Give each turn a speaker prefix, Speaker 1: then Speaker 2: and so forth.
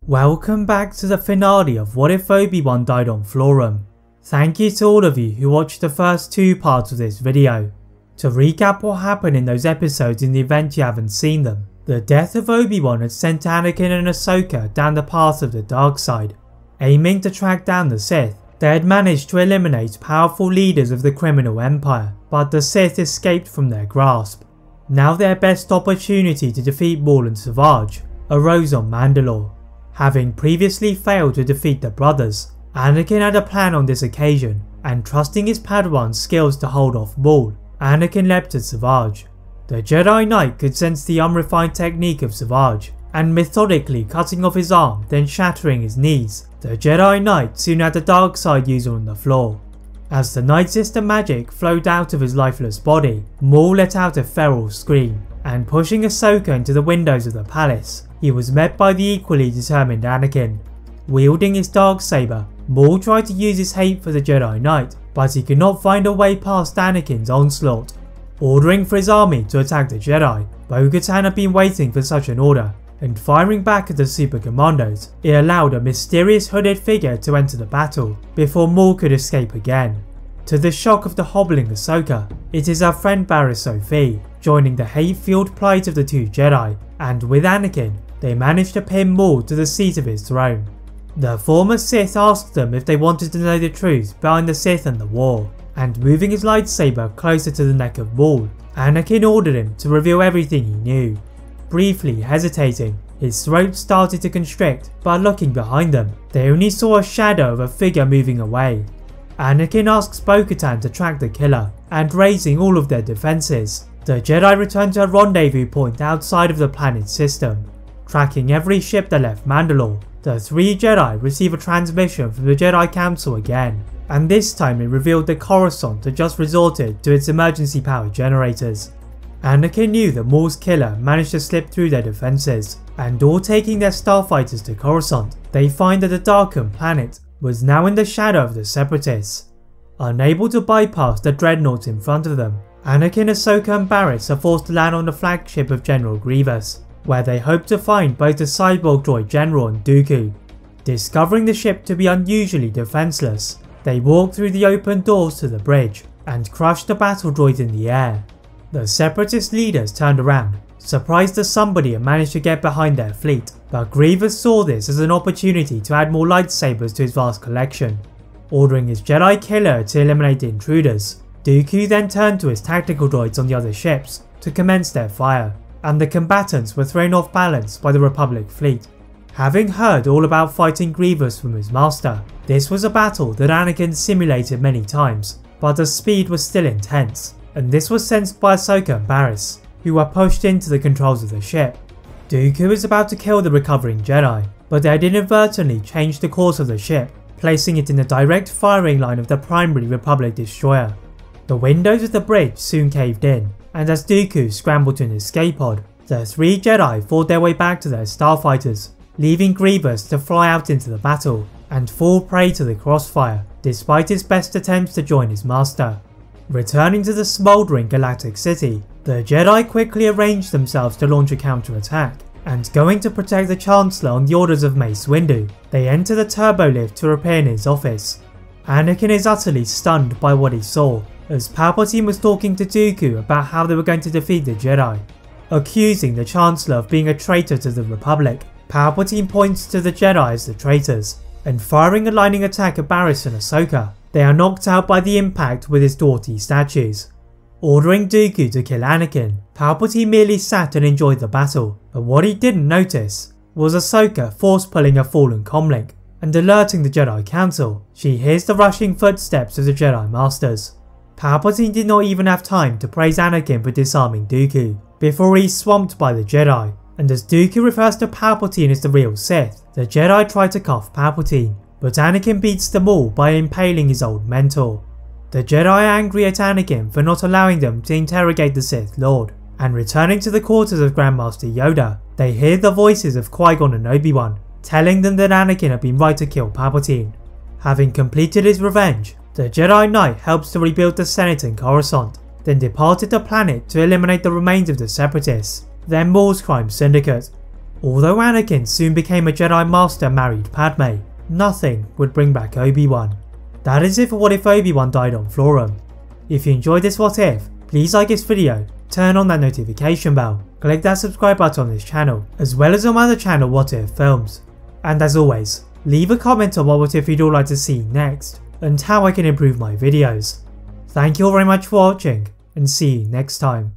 Speaker 1: Welcome back to the finale of What If Obi-Wan Died on Florrum. Thank you to all of you who watched the first two parts of this video. To recap what happened in those episodes in the event you haven't seen them, the death of Obi-Wan had sent Anakin and Ahsoka down the path of the dark side. Aiming to track down the Sith, they had managed to eliminate powerful leaders of the criminal empire, but the Sith escaped from their grasp. Now their best opportunity to defeat Maul and Savage arose on Mandalore. Having previously failed to defeat the brothers, Anakin had a plan on this occasion, and trusting his Padawan's skills to hold off Maul, Anakin leapt at Savage. The Jedi Knight could sense the unrefined technique of Savage, and methodically cutting off his arm then shattering his knees, the Jedi Knight soon had the dark side user on the floor. As the Night Sister magic flowed out of his lifeless body, Maul let out a feral scream, and pushing Ahsoka into the windows of the palace, he was met by the equally determined Anakin. Wielding his darksaber, Maul tried to use his hate for the Jedi Knight, but he could not find a way past Anakin's onslaught. Ordering for his army to attack the Jedi, Bo-Katan had been waiting for such an order, and firing back at the Super Commandos, it allowed a mysterious hooded figure to enter the battle before Maul could escape again. To the shock of the hobbling Ahsoka, it is our friend Barriss Sophie joining the hate-fueled plight of the two Jedi, and with Anakin, they managed to pin Maul to the seat of his throne. The former Sith asked them if they wanted to know the truth behind the Sith and the war, and moving his lightsaber closer to the neck of Maul, Anakin ordered him to reveal everything he knew. Briefly hesitating, his throat started to constrict, but looking behind them, they only saw a shadow of a figure moving away. Anakin asks Bo-Katan to track the killer, and raising all of their defences, the Jedi return to a rendezvous point outside of the planet's system. Tracking every ship that left Mandalore, the three Jedi receive a transmission from the Jedi Council again, and this time it revealed that Coruscant had just resorted to its emergency power generators. Anakin knew that Maul's killer managed to slip through their defences, and all taking their starfighters to Coruscant, they find that the darkened planet was now in the shadow of the Separatists. Unable to bypass the dreadnoughts in front of them, Anakin, Ahsoka and Barriss are forced to land on the flagship of General Grievous, where they hope to find both the cyborg droid General and Dooku. Discovering the ship to be unusually defenceless, they walk through the open doors to the bridge and crush the battle droid in the air. The Separatist leaders turned around, surprised that somebody had managed to get behind their fleet, but Grievous saw this as an opportunity to add more lightsabers to his vast collection. Ordering his Jedi killer to eliminate the intruders, Dooku then turned to his tactical droids on the other ships to commence their fire, and the combatants were thrown off balance by the Republic fleet. Having heard all about fighting Grievous from his master, this was a battle that Anakin simulated many times, but the speed was still intense, and this was sensed by Ahsoka and Barriss, who were pushed into the controls of the ship. Dooku was about to kill the recovering Jedi, but they had inadvertently changed the course of the ship, placing it in the direct firing line of the primary Republic destroyer. The windows of the bridge soon caved in, and as Dooku scrambled to an escape pod, the three Jedi fought their way back to their starfighters, leaving Grievous to fly out into the battle and fall prey to the crossfire, despite his best attempts to join his master. Returning to the smouldering galactic city, the Jedi quickly arranged themselves to launch a counterattack, and going to protect the Chancellor on the orders of Mace Windu, they enter the turbo lift to repair in his office. Anakin is utterly stunned by what he saw, as Palpatine was talking to Dooku about how they were going to defeat the Jedi. Accusing the Chancellor of being a traitor to the Republic, Palpatine points to the Jedi as the traitors, and firing a lightning attack at Barriss and Ahsoka, they are knocked out by the impact with his daughty statues. Ordering Dooku to kill Anakin, Palpatine merely sat and enjoyed the battle, but what he didn't notice was Ahsoka force-pulling a fallen comlink, and alerting the Jedi Council, she hears the rushing footsteps of the Jedi Masters. Palpatine did not even have time to praise Anakin for disarming Dooku, before he's swamped by the Jedi, and as Dooku refers to Palpatine as the real Sith, the Jedi try to cuff Palpatine, but Anakin beats them all by impaling his old mentor. The Jedi are angry at Anakin for not allowing them to interrogate the Sith Lord, and returning to the quarters of Grandmaster Yoda, they hear the voices of Qui-Gon and Obi-Wan, telling them that Anakin had been right to kill Palpatine. Having completed his revenge, the Jedi Knight helps to rebuild the Senate in Coruscant, then departed the planet to eliminate the remains of the Separatists, then Maul's crime syndicate. Although Anakin soon became a Jedi Master and married Padme, nothing would bring back Obi-Wan. That is it for What If Obi-Wan Died on Florrum. If you enjoyed this What If, please like this video, turn on that notification bell, click that subscribe button on this channel, as well as on my other channel What If Films. And as always, leave a comment on what if you'd all like to see next, and how I can improve my videos. Thank you all very much for watching, and see you next time.